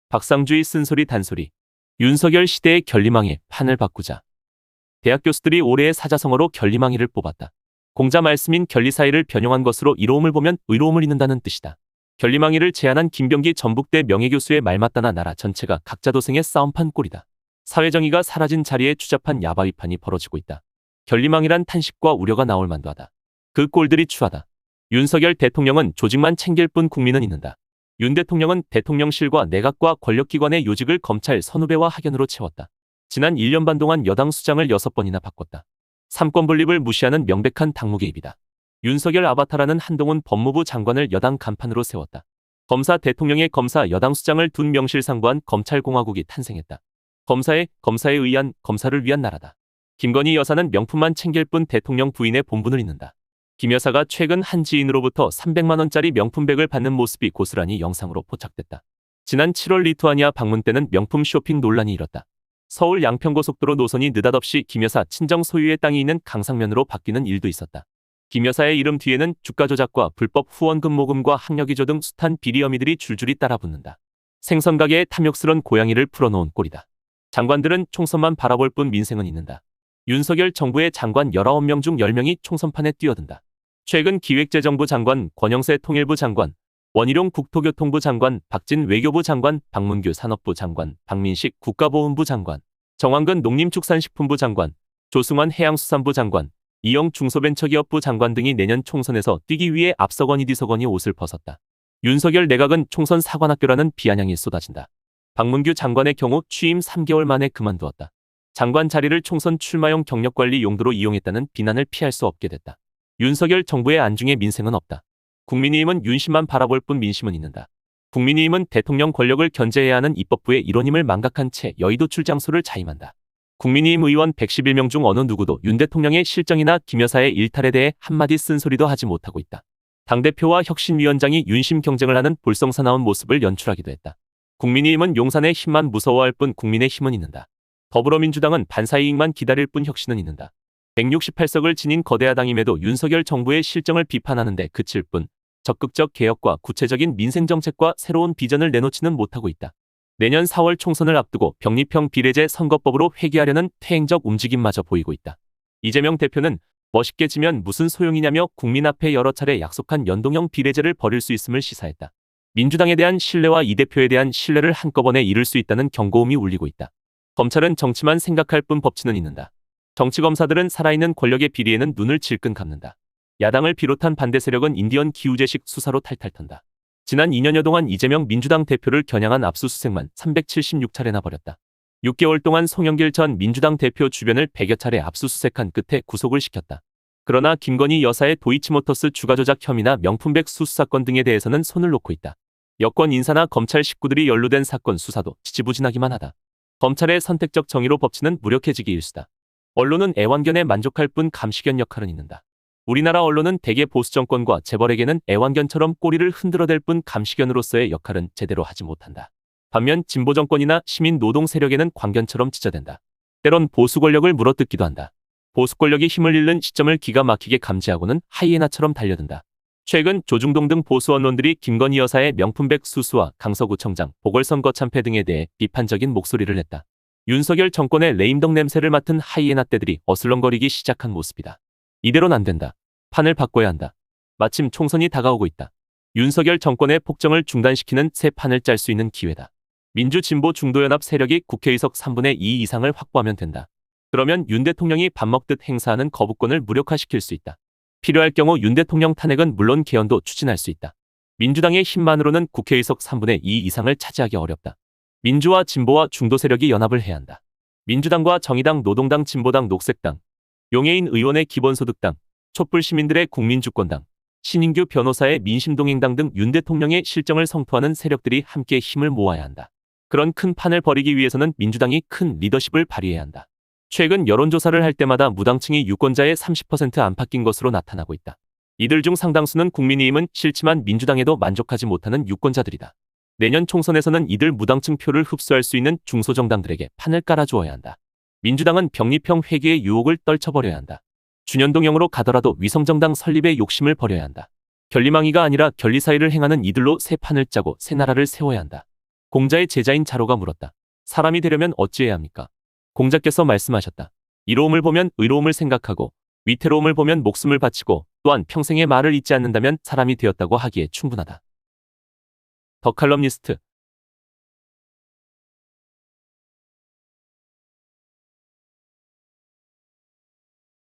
박상주의 쓴소리 단소리. 윤석열 시대의 결리망이 판을 바꾸자. 대학 교수들이 올해의 사자성어로 결리망이를 뽑았다. 공자 말씀인 결리사의를 변형한 것으로 이로움을 보면 의로움을 잇는다는 뜻이다. 결리망이를 제안한 김병기 전북대 명예교수의 말 맞다나 나라 전체가 각자 도생의 싸움판 꼴이다. 사회정의가 사라진 자리에 추잡한 야바위판이 벌어지고 있다. 결리망이란 탄식과 우려가 나올 만도 하다. 그 꼴들이 추하다. 윤석열 대통령은 조직만 챙길 뿐 국민은 잊는다. 윤 대통령은 대통령실과 내각과 권력기관의 요직을 검찰 선후배와 하견으로 채웠다. 지난 1년 반 동안 여당 수장을 6번이나 바꿨다. 삼권 분립을 무시하는 명백한 당무 개입이다. 윤석열 아바타라는 한동훈 법무부 장관을 여당 간판으로 세웠다. 검사 대통령의 검사 여당 수장을 둔 명실상부한 검찰공화국이 탄생했다. 검사에 의한 검사를 위한 나라다. 김건희 여사는 명품만 챙길 뿐 대통령 부인의 본분을 잊는다. 김 여사가 최근 한 지인으로부터 300만 원짜리 명품백을 받는 모습이 고스란히 영상으로 포착됐다. 지난 7월 리투아니아 방문 때는 명품 쇼핑 논란이 일었다. 서울 양평고속도로 노선이 느닷없이 김 여사 친정 소유의 땅이 있는 강상면으로 바뀌는 일도 있었다. 김 여사의 이름 뒤에는 주가 조작과 불법 후원금 모금과 학력위조 등 숱한 비리 혐의들이 줄줄이 따라붙는다. 생선가게의 탐욕스런 고양이를 풀어놓은 꼴이다. 장관들은 총선만 바라볼 뿐 민생은 잊는다. 윤석열 정부의 장관 19명 중 10명이 총선판에 뛰어든다. 최근 기획재정부 장관, 권영세 통일부 장관, 원희룡 국토교통부 장관, 박진 외교부 장관, 박문규 산업부 장관, 박민식 국가보훈부 장관, 정황근 농림축산식품부 장관, 조승환 해양수산부 장관, 이영 중소벤처기업부 장관 등이 내년 총선에서 뛰기 위해 앞서거니 뒤서거니 옷을 벗었다. 윤석열 내각은 총선 사관학교라는 비아냥이 쏟아진다. 박문규 장관의 경우 취임 3개월 만에 그만두었다. 장관 자리를 총선 출마용 경력관리 용도로 이용했다는 비난을 피할 수 없게 됐다. 윤석열 정부의 안중에 민생은 없다. 국민의힘은 윤심만 바라볼 뿐 민심은 잊는다. 국민의힘은 대통령 권력을 견제해야 하는 입법부의 일원임을 망각한 채 여의도 출장소를 자임한다. 국민의힘 의원 111명 중 어느 누구도 윤 대통령의 실정이나 김 여사의 일탈에 대해 한마디 쓴소리도 하지 못하고 있다. 당대표와 혁신위원장이 윤심 경쟁을 하는 볼썽사나운 모습을 연출하기도 했다. 국민의힘은 용산의 힘만 무서워할 뿐 국민의 힘은 잊는다. 더불어민주당은 반사이익만 기다릴 뿐 혁신은 잊는다. 168석을 지닌 거대야당임에도 윤석열 정부의 실정을 비판하는데 그칠 뿐 적극적 개혁과 구체적인 민생정책과 새로운 비전을 내놓지는 못하고 있다. 내년 4월 총선을 앞두고 병립형 비례제 선거법으로 회귀하려는 퇴행적 움직임마저 보이고 있다. 이재명 대표는 멋있게 지면 무슨 소용이냐며 국민 앞에 여러 차례 약속한 연동형 비례제를 버릴 수 있음을 시사했다. 민주당에 대한 신뢰와 이 대표에 대한 신뢰를 한꺼번에 잃을 수 있다는 경고음이 울리고 있다. 검찰은 정치만 생각할 뿐 법치는 잊는다. 정치검사들은 살아있는 권력의 비리에는 눈을 질끈 감는다. 야당을 비롯한 반대 세력은 인디언 기우제식 수사로 탈탈 턴다. 지난 2년여 동안 이재명 민주당 대표를 겨냥한 압수수색만 376차례나 벌였다. 6개월 동안 송영길 전 민주당 대표 주변을 100여 차례 압수수색한 끝에 구속을 시켰다. 그러나 김건희 여사의 도이치모터스 주가조작 혐의나 명품백 수수 사건 등에 대해서는 손을 놓고 있다. 여권 인사나 검찰 식구들이 연루된 사건 수사도 지지부진하기만 하다. 검찰의 선택적 정의로 법치는 무력해지기 일수다. 언론은 애완견에 만족할 뿐 감시견 역할은 잊는다. 우리나라 언론은 대개 보수 정권과 재벌에게는 애완견처럼 꼬리를 흔들어댈 뿐 감시견으로서의 역할은 제대로 하지 못한다. 반면 진보 정권이나 시민 노동 세력에는 광견처럼 찢어댄다. 때론 보수 권력을 물어뜯기도 한다. 보수 권력이 힘을 잃는 시점을 기가 막히게 감지하고는 하이에나처럼 달려든다. 최근 조중동 등 보수 언론들이 김건희 여사의 명품백 수수와 강서구청장 보궐선거 참패 등에 대해 비판적인 목소리를 냈다. 윤석열 정권의 레임덕 냄새를 맡은 하이에나 떼들이 어슬렁거리기 시작한 모습이다. 이대로는 안 된다. 판을 바꿔야 한다. 마침 총선이 다가오고 있다. 윤석열 정권의 폭정을 중단시키는 새 판을 짤 수 있는 기회다. 민주진보 중도연합 세력이 국회의석 3분의 2 이상을 확보하면 된다. 그러면 윤 대통령이 밥 먹듯 행사하는 거부권을 무력화시킬 수 있다. 필요할 경우 윤 대통령 탄핵은 물론 개헌도 추진할 수 있다. 민주당의 힘만으로는 국회의석 3분의 2 이상을 차지하기 어렵다. 민주와 진보와 중도 세력이 연합을 해야 한다. 민주당과 정의당, 노동당, 진보당, 녹색당, 용해인 의원의 기본소득당, 촛불시민들의 국민주권당, 신인규 변호사의 민심동행당 등 윤 대통령의 실정을 성토하는 세력들이 함께 힘을 모아야 한다. 그런 큰 판을 벌이기 위해서는 민주당이 큰 리더십을 발휘해야 한다. 최근 여론조사를 할 때마다 무당층이 유권자의 30% 안팎인 것으로 나타나고 있다. 이들 중 상당수는 국민의힘은 싫지만 민주당에도 만족하지 못하는 유권자들이다. 내년 총선에서는 이들 무당층 표를 흡수할 수 있는 중소정당들에게 판을 깔아주어야 한다. 민주당은 병립형 회귀의 유혹을 떨쳐버려야 한다. 준연동형으로 가더라도 위성정당 설립의 욕심을 버려야 한다. 결리망이가 아니라 결리사의를 행하는 이들로 새 판을 짜고 새 나라를 세워야 한다. 공자의 제자인 자로가 물었다. 사람이 되려면 어찌해야 합니까? 공자께서 말씀하셨다. 이로움을 보면 의로움을 생각하고 위태로움을 보면 목숨을 바치고 또한 평생의 말을 잊지 않는다면 사람이 되었다고 하기에 충분하다. 더 칼럼니스트